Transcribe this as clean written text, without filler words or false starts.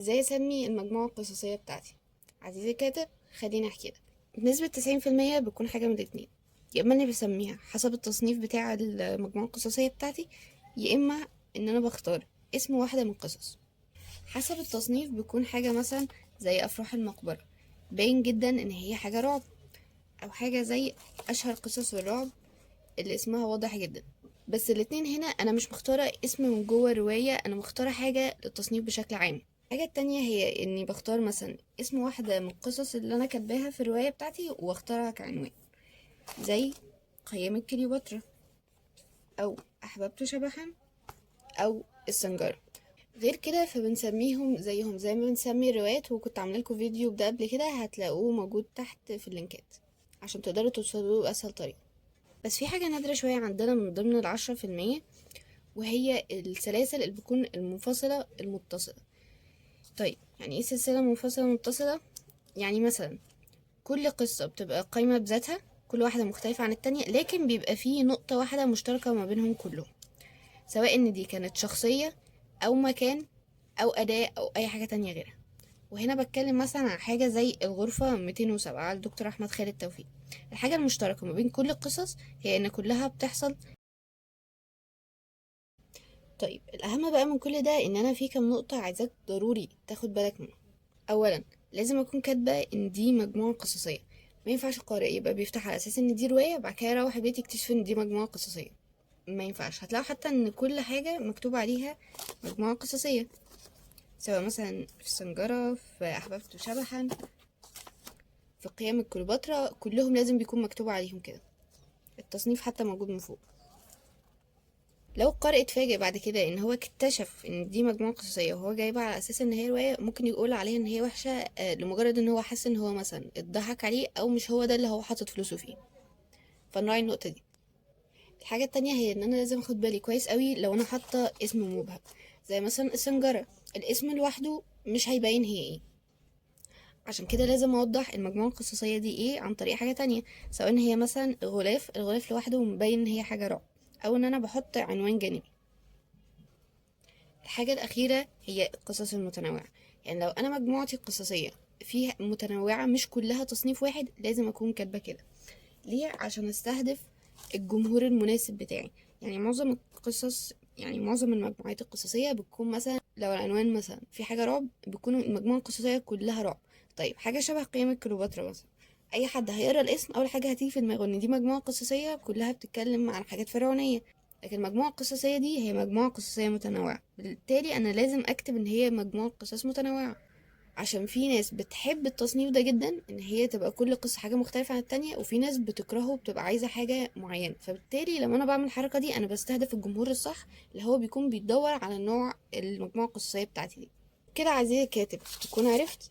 ازاي اسمي المجموعة القصصية بتاعتي؟ عزيزي الكاتب، خليني احكي لك. بنسبة 90% بتكون حاجة من الاتنين. يا اما اني بسميها حسب التصنيف بتاع المجموعة القصصية بتاعتي، يا اما ان انا بختار اسم واحدة من القصص. حسب التصنيف بيكون حاجة مثلا زي افراح المقبرة، باين جدا ان هي حاجة رعب، او حاجة زي اشهر قصص الرعب اللي اسمها واضح جدا. بس الاتنين هنا انا مش مختارة اسم من جوه الرواية، انا مختارة حاجة للتصنيف بشكل عام. الحاجة التانية هي اني بختار مثلا اسم واحدة من القصص اللي انا كاتباها في الرواية بتاعتي واختارها كعنوان، زي قيامة كليوباترا، او احببت شبحا، او السنجارة. غير كده فبنسميهم زيهم زي ما بنسمي الروايات، وكنت عامله لكم فيديو بده قبل كده هتلاقوه موجود تحت في اللينكات عشان تقدروا توصلوا بأسهل طريقة. بس في حاجة نادرة شوية عندنا من ضمن ال10%، وهي السلاسل اللي بتكون المنفصلة المتصلة. طيب يعني ايه سلسلة منفصلة متصلة؟ يعني مثلا كل قصة بتبقى قايمة بذاتها، كل واحدة مختلفة عن التانية، لكن بيبقى فيه نقطة واحدة مشتركة ما بينهم كلهم، سواء ان دي كانت شخصية او مكان او أداة او اي حاجة تانية غيرها. وهنا بتكلم مثلا عن حاجة زي الغرفة 207 للدكتور أحمد خالد توفيق. الحاجة المشتركة ما بين كل القصص هي إن كلها بتحصل. طيب الأهم بقى من كل ده إن أنا في كام نقطة عايزاك ضروري تاخد بالك منها. أولا، لازم أكون كاتبة إن دي مجموعة قصصية. ما ينفعش القارئ يبقى بيفتح على أساس إن دي رواية بعد كده يروح البيت يكتشف إن دي مجموعة قصصية. ما ينفعش. هتلاقوا حتى إن كل حاجة مكتوب عليها مجموعة قصصية، سواء مثلا في السنجرة، في أحببت شبحا، في قيام كليوباترا، كلهم لازم بيكون مكتوب عليهم كده. التصنيف حتى موجود من فوق. لو القارئ اتفاجئ بعد كده ان هو اكتشف ان دي مجموعة قصصية وهو جايبها على اساس ان هي رواية، ممكن يقول عليها ان هي وحشة لمجرد ان هو حس ان هو مثلا اتضحك عليه او مش هو ده اللي هو حاطط فلوسه فيه. فنراعي النقطة دي. الحاجة التانية هي ان انا لازم اخد بالي كويس قوي لو انا حاطة اسم مبهم، زي مثلا السنجرة. الاسم لوحده مش هيبين هي ايه، عشان كده لازم اوضح المجموعة القصصية دي ايه عن طريق حاجة تانية، سواء ان هي مثلا الغلاف لوحده مبين ان هي حاجة رعب، او ان انا بحط عنوان جانبي. الحاجة الأخيرة هي القصص المتنوعة. يعني لو أنا مجموعتي القصصية فيها متنوعة مش كلها تصنيف واحد، لازم أكون كاتبة كده. ليه؟ عشان أستهدف الجمهور المناسب بتاعي. يعني معظم المجموعات القصصية بتكون مثلا لو العنوان مثلا في حاجة رعب، بتكون المجموعة القصصية كلها رعب. طيب حاجة شبه قيامة كليوباترا مثلا، أي حد هيقرا الاسم أول حاجة هتيجي في دماغه إن دي مجموعة قصصية كلها بتتكلم عن حاجات فرعونية. لكن المجموعة القصصية دي هي مجموعة قصصية متنوعة، بالتالي أنا لازم أكتب إن هي مجموعة قصص متنوعة. عشان في ناس بتحب التصنيف ده جدا، ان هي تبقى كل قصة حاجة مختلفة عن التانية، وفي ناس بتكرهه بتبقى عايزة حاجة معينة. فبالتالي لما انا بعمل الحركة دي انا بستهدف الجمهور الصح اللي هو بيكون بيدور على نوع المجموعة القصصية بتاعتي دي. كده عزيزي الكاتب تكون عرفت